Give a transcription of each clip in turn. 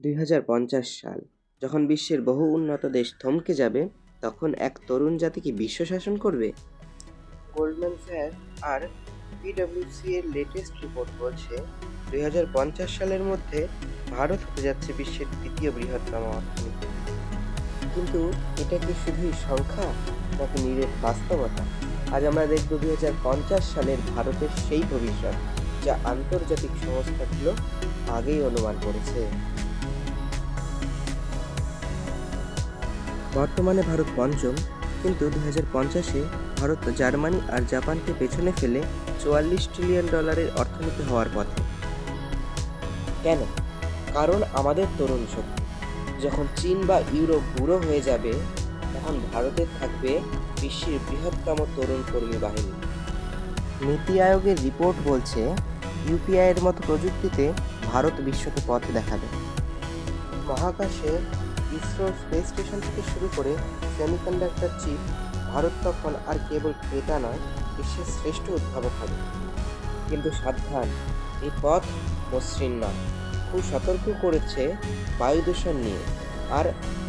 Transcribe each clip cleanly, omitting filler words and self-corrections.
2050 সাল যখন বিশ্বের বহু উন্নত দেশ থমকে যাবে, তখন এক তরুণ জাতি কি বিশ্ব শাসন করবে? গোল্ডম্যান স্যাক্স আর পিডব্লিউসি এর লেটেস্ট রিপোর্ট বলছে 2050 সালের মধ্যে ভারত হতে যাচ্ছে বিশ্বের তৃতীয় বৃহত্তম অর্থনীতি। কিন্তু এটা কি শুধুই সংখ্যা নাকি নিরেট বাস্তবতা? আজ আমরা দেখব 2050 সালের ভারতের সেই ভবিষ্যৎ যা আন্তর্জাতিক সংস্থাগুলো আগেই অনুমান করেছে। বর্তমানে ভারত পঞ্চম, কিন্তু 2050-এ ভারত জার্মানি আর জাপানকে পেছনে ফেলে $44 ট্রিলিয়ন অর্থনীতি হওয়ার পথে। কেন? কারণ আমাদের তরুণ শক্তি। যখন চীন বা ইউরোপ বুড়ো হয়ে যাবে, তখন ভারতের থাকবে বিশ্বের বৃহত্তম তরুণ কর্মী বাহিনী। নীতি আয়োগের রিপোর্ট বলছে ইউপিআই এর মতো প্রযুক্তিতে ভারত বিশ্বকে পথ দেখাবে। মহাকাশে ইসরো স্পেস স্টেশন থেকে শুরু করে সেমিকন্ডাক্টর চিপ, ভারত তখন আর কেবল ক্রেতা নয়, বিশ্বের শ্রেষ্ঠ উদ্ভাবক হবে। কিন্তু সাবধান, এই পথ মসৃণ নয়। খুব সতর্ক করেছে বায়ু দূষণ নিয়ে। আর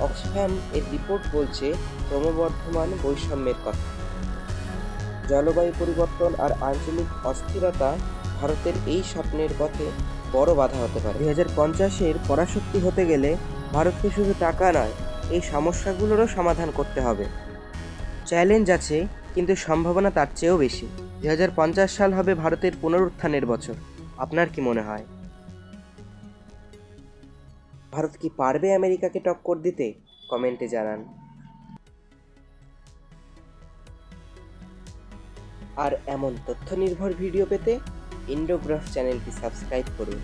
অক্সফ্যাম এর রিপোর্ট বলছে ক্রমবর্ধমান বৈষম্যের কথা। জলবায়ু পরিবর্তন আর আঞ্চলিক অস্থিরতা ভারতের এই স্বপ্নের পথে বড় বাধা হতে পারে। 2050-এর পরাশক্তি হতে গেলে ভারতকে শুধু টাকা নয়, এই সমস্যাগুলোরও সমাধান করতে হবে। চ্যালেঞ্জ আছে, কিন্তু সম্ভাবনা তার চেয়েও বেশি। 2050 সাল হবে ভারতের পুনরুত্থানের বছর। আপনার কি মনে হয়? ভারত কি পারবে আমেরিকাকে টক্কর দিতে? কমেন্টে জানান। আর এমন তথ্য নির্ভর ভিডিও পেতে ইন্ডোগ্রাফ চ্যানেলটি সাবস্ক্রাইব করুন।